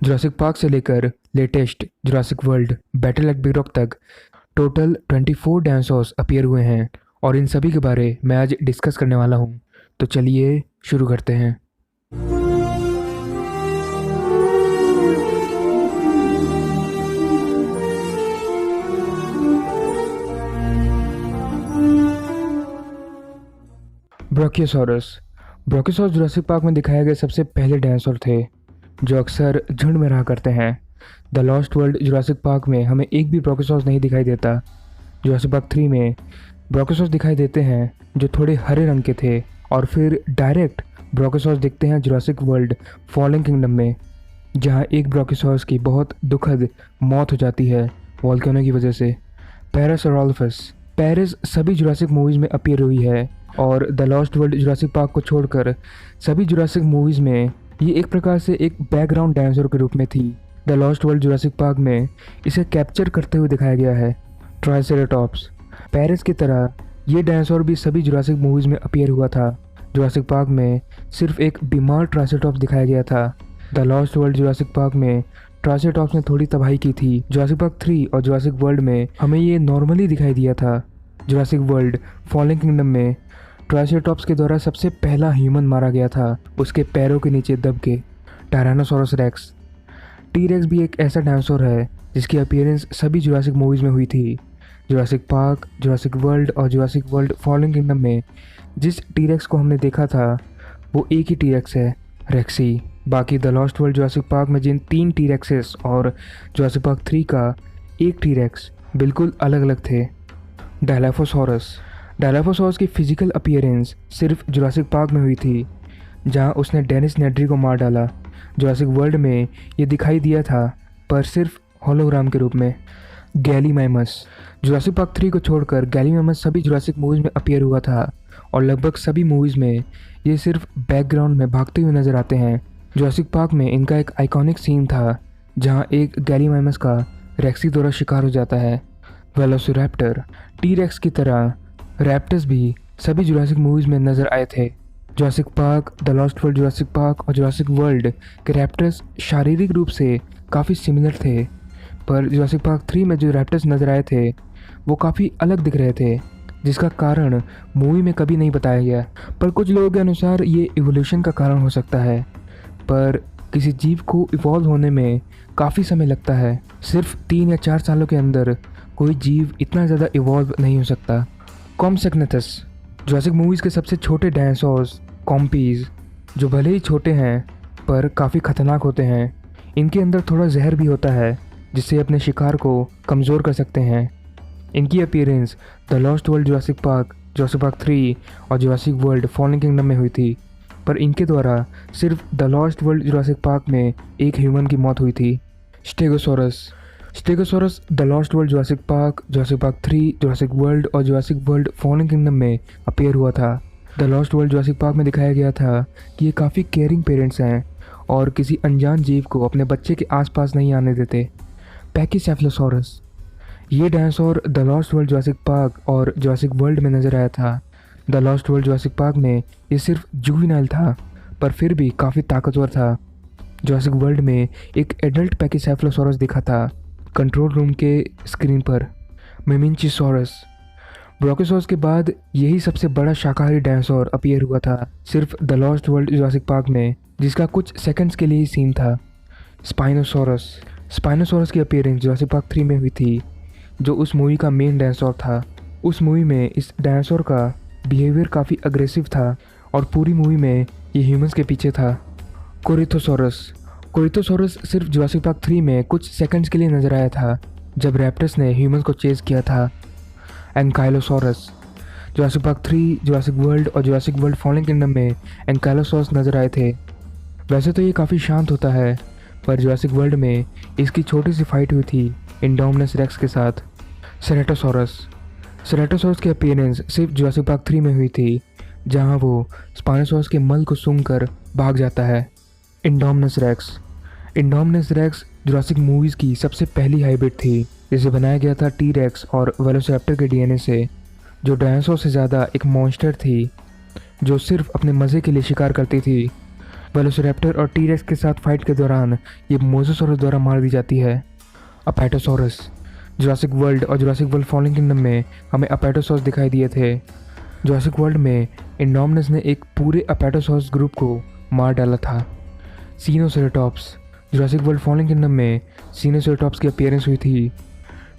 Jurassic park से लेकर latest Jurassic world battle at Big rock तक टोटल 24 डायनासोर्स अपीयर हुए हैं और इन सभी के बारे में आज डिस्कस करने वाला हूँ। तो चलिए शुरू करते हैं। ब्राचियोसॉरस जुरासिक पार्क में दिखाए गए सबसे पहले डायनासोर थे जो अक्सर झुंड में रहा करते हैं। The lost world Jurassic park में हमें एक भी ब्राचियोसॉरस नहीं दिखाई देता। जुरासिक पार्क 3 में ब्राचियोसॉरस दिखाई देते हैं जो थोड़े हरे रंग के थे और फिर डायरेक्ट ब्राचियोसॉरस दिखते हैं जुरासिक वर्ल्ड फॉलन किंगडम में, जहां एक ब्राचियोसॉरस की बहुत दुखद मौत हो जाती है वोल्केनो की वजह से। पैरिस सभी जुरासिक मूवीज़ में अपीयर हुई है और the lost world Jurassic park को छोड़कर सभी जुरासिक मूवीज़ में ये एक प्रकार से एक बैकग्राउंड डायनासोर के रूप में थी। The lost world Jurassic park में इसे कैप्चर करते हुए दिखाया गया है। ट्राइसेराटॉप्स पैरिस की तरह ये डायनासोर भी सभी जुरासिक मूवीज़ में अपीयर हुआ था। जुरासिक पार्क में सिर्फ एक बीमार ट्राइसेराटॉप्स दिखाया गया था। The lost world Jurassic park में ट्राइसेराटॉप्स ने थोड़ी तबाही की थी। जुरासिक पार्क 3 और जुरासिक वर्ल्ड में हमें ये नॉर्मली दिखाई दिया था। जुरासिक वर्ल्ड फॉलन किंगडम में ट्राइसेराटॉप्स के द्वारा सबसे पहला ह्यूमन मारा गया था, उसके पैरों के नीचे दब के। टायरानोसोरस रेक्स टी-रेक्स भी एक ऐसा डायनासोर है जिसकी अपीयरेंस सभी जुरासिक मूवीज़ में हुई थी। जुरासिक पार्क, जुरासिक वर्ल्ड और जुरासिक वर्ल्ड फॉलन किंगडम में जिस टी-रेक्स को हमने देखा था वो एक ही टी-रेक्स है, रेक्सी। बाकी the lost world Jurassic park में जिन 3 टी-रेक्सेस और जुरासिक पार्क 3 का एक टी-रेक्स बिल्कुल अलग अलग थे। डायलाफोसॉरस की फिजिकल अपीयरेंस सिर्फ जुरासिक पार्क में हुई थी, जहां उसने डेनिस नेड्री को मार डाला। जुरासिक वर्ल्ड में ये दिखाई दिया था पर सिर्फ होलोग्राम के रूप में। गैलीमैमस जुरासिक पार्क 3 को छोड़कर गैलीमैमस सभी जुरासिक मूवीज़ में अपीयर हुआ था और लगभग सभी मूवीज़ में ये सिर्फ बैकग्राउंड में भागते हुए नजर आते हैं। जुरासिक पार्क में इनका एक आइकॉनिक सीन था जहां एक गैलीमैमस का रेक्सी द्वारा शिकार हो जाता है। वेलोसिरैप्टर टी-रेक्स की तरह रैप्टर्स भी सभी जुरासिक मूवीज़ में नज़र आए थे। Jurassic park, the lost world Jurassic park और जुरासिक वर्ल्ड के रैप्टर्स शारीरिक रूप से काफ़ी सिमिलर थे, पर जुरासिक पार्क 3 में जो रैप्टर्स नज़र आए थे वो काफ़ी अलग दिख रहे थे, जिसका कारण मूवी में कभी नहीं बताया गया। पर कुछ लोगों के अनुसार ये इवोल्यूशन का कारण हो सकता है, पर किसी जीव को इवॉल्व होने में काफ़ी समय लगता है। सिर्फ 3 या 4 सालों के अंदर कोई जीव इतना ज़्यादा इवॉल्व नहीं हो सकता। कॉम्सेक्नेथस जुरासिक मूवीज़ के सबसे छोटे डायनासोर्स कॉम्पीज, जो भले ही छोटे हैं पर काफ़ी खतरनाक होते हैं। इनके अंदर थोड़ा जहर भी होता है जिससे अपने शिकार को कमज़ोर कर सकते हैं। इनकी appearance the lost world Jurassic park 3 और जुरासिक वर्ल्ड फॉलन किंगडम में हुई थी, पर इनके द्वारा सिर्फ the lost world Jurassic park में एक ह्यूमन की मौत हुई थी। Stegosaurus the lost world Jurassic park 3, Jurassic world और जुरासिक वर्ल्ड फॉलन किंगडम में अपीयर हुआ था। The lost world Jurassic park में दिखाया गया था कि ये काफ़ी केयरिंग पेरेंट्स हैं और किसी अनजान जीव को अपने बच्चे के आसपास नहीं आने देते। पैकीसेफलोसॉरस ये dinosaur the lost world Jurassic park और जुरासिक वर्ल्ड में नज़र आया था। The lost world Jurassic park में ये सिर्फ जुवेनाइल था पर फिर भी काफ़ी ताकतवर था। जुरासिक वर्ल्ड में एक एडल्ट पैकीसेफलोसॉरस दिखा था कंट्रोल रूम के स्क्रीन पर। मेमिंचिसॉरस ब्राचियोसॉरस के बाद यही सबसे बड़ा शाकाहारी डायनासोर अपीयर हुआ था सिर्फ the lost world Jurassic park में, जिसका कुछ सेकंड्स के लिए ही सीन था। स्पाइनोसॉरस की अपीयरेंस जुरासिक पार्क 3 में हुई थी, जो उस मूवी का मेन डायनासोर था। उस मूवी में इस डायनासोर का बिहेवियर काफ़ी अग्रेसिव था और पूरी मूवी में ये ह्यूमंस के पीछे था। कोरिथोसॉरस सिर्फ जुरासिक पार्क 3 में कुछ सेकंड्स के लिए नजर आया था जब रैप्टर्स ने ह्यूमंस को चेज किया था। एनकाइलोसॉरस जुरासिक पार्क 3, जुरासिक वर्ल्ड और जुरासिक वर्ल्ड फॉलन किंगडम में एनकाइलोसॉरस नजर आए थे। वैसे तो ये काफ़ी शांत होता है, पर जुरासिक वर्ल्ड में इसकी छोटी सी फाइट हुई थी इंडोमिनस रेक्स के साथ। सेरेटोसॉरस की अपीयरेंस सिर्फ जुरासिक पार्क 3 में हुई थी, जहां वो स्पाइनोसॉरस के मल को सूंघकर भाग जाता है। इंडोमिनस रेक्स जुरासिक मूवीज़ की सबसे पहली हाइब्रिड थी, जिसे बनाया गया था टी-रेक्स और वेलोसिरैप्टर के डीएनए से, जो डायनासोर से ज़्यादा एक मॉन्स्टर थी जो सिर्फ अपने मज़े के लिए शिकार करती थी। वेलोसिरैप्टर और टी-रेक्स के साथ फाइट के दौरान ये मोसासॉरस द्वारा मार दी जाती है। अपेटोसॉरस। जुरासिक वर्ल्ड और जुरासिक वर्ल्ड फॉलन किंगडम में हमें अपेटोसॉरस दिखाई दिए थे। जुरासिक वर्ल्ड में इंडोमिनस ने एक पूरे अपेटोसॉरस ग्रुप को मार डाला था। सीनोसेरेटॉप्स। जुरासिक वर्ल्ड फॉलन किंगडम में सीनोसेरेटॉप्स की अपीयरेंस हुई थी।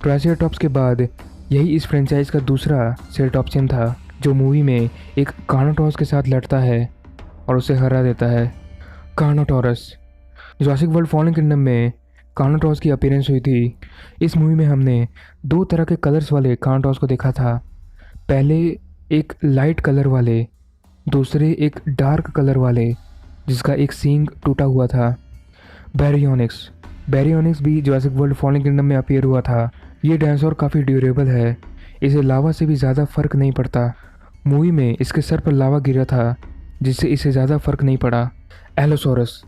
ट्राइसेराटॉप्स के बाद यही इस फ्रेंचाइज का दूसरा सेरेटॉप्सियन था जो मूवी में एक कार्नोटॉरस के साथ लड़ता है और उसे हरा देता है। कार्नोटॉरस। जुरासिक वर्ल्ड फॉलन किंगडम में कार्नोटॉरस की अपीयरेंस हुई थी। इस मूवी में हमने दो तरह के कलर्स वाले कार्नोटॉरस को देखा था। पहले एक लाइट कलर वाले, दूसरे एक डार्क कलर वाले जिसका एक सींग टूटा हुआ था। बैरियोनिक्स। बैरियोनिक्स भी जुरासिक वर्ल्ड फॉलन किंगडम में अपीयर हुआ था। ये डायनासोर काफ़ी ड्यूरेबल है, इसे लावा से भी ज़्यादा फर्क नहीं पड़ता। मूवी में इसके सर पर लावा गिरा था जिससे इसे ज़्यादा फर्क नहीं पड़ा। Allosaurus.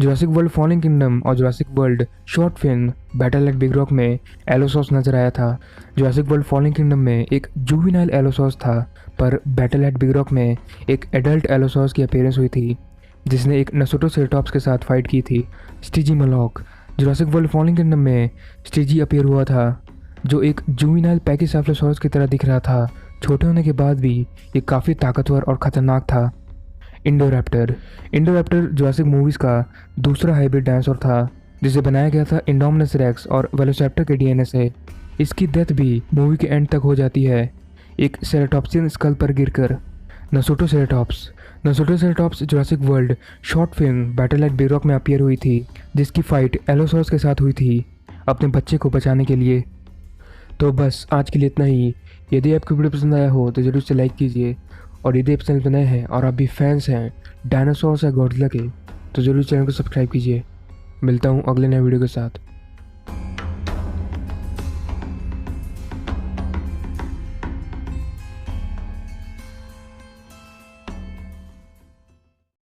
Jurassic World Fallen Kingdom और Jurassic World short film Battle at Big Rock में एलोसोरस नजर आया था। जुरासिक वर्ल्ड फॉलन किंगडम में एक जुवेनाइल एलोसोरस था, पर बैटल एट बिग रॉक में एक एडल्ट एलोसोरस की अपीयरेंस हुई थी जिसने एक नसोटोसेरेटॉप्स के साथ फाइट की थी। स्टिजीमोलॉक। जुरासिक वर्ल्ड फॉलन किंगडम में स्टिजी अपीयर हुआ था जो एक जुवेनाइल पैकीसेफलोसॉरस की तरह दिख रहा था। छोटे होने के बाद भी ये काफ़ी ताकतवर और ख़तरनाक था। इंडोरैप्टर। इंडोरैप्टर जुरासिक मूवीज़ का दूसरा हाइब्रिड डायनासोर था जिसे बनाया गया था इंडोमिनस रेक्स और वेलोसिरैप्टर के डीएनए से। इसकी डेथ भी मूवी के एंड तक हो जाती है एक सेरेटॉप्सियन स्कल पर गिरकर। Nasutoceratops. Nasutoceratops Jurassic World short film Battle at Big Rock में अपीयर हुई थी जिसकी फाइट एलोसोरस के साथ हुई थी अपने बच्चे को बचाने के लिए। तो बस आज के लिए इतना ही। यदि आपको वीडियो पसंद आया हो तो ज़रूर से लाइक कीजिए, और यदि आप चैनल पर नए हैं और आप भी फैंस हैं डायनासोर या गॉडजिला के तो ज़रूर चैनल को सब्सक्राइब कीजिए। मिलता हूँ अगले नए वीडियो के साथ।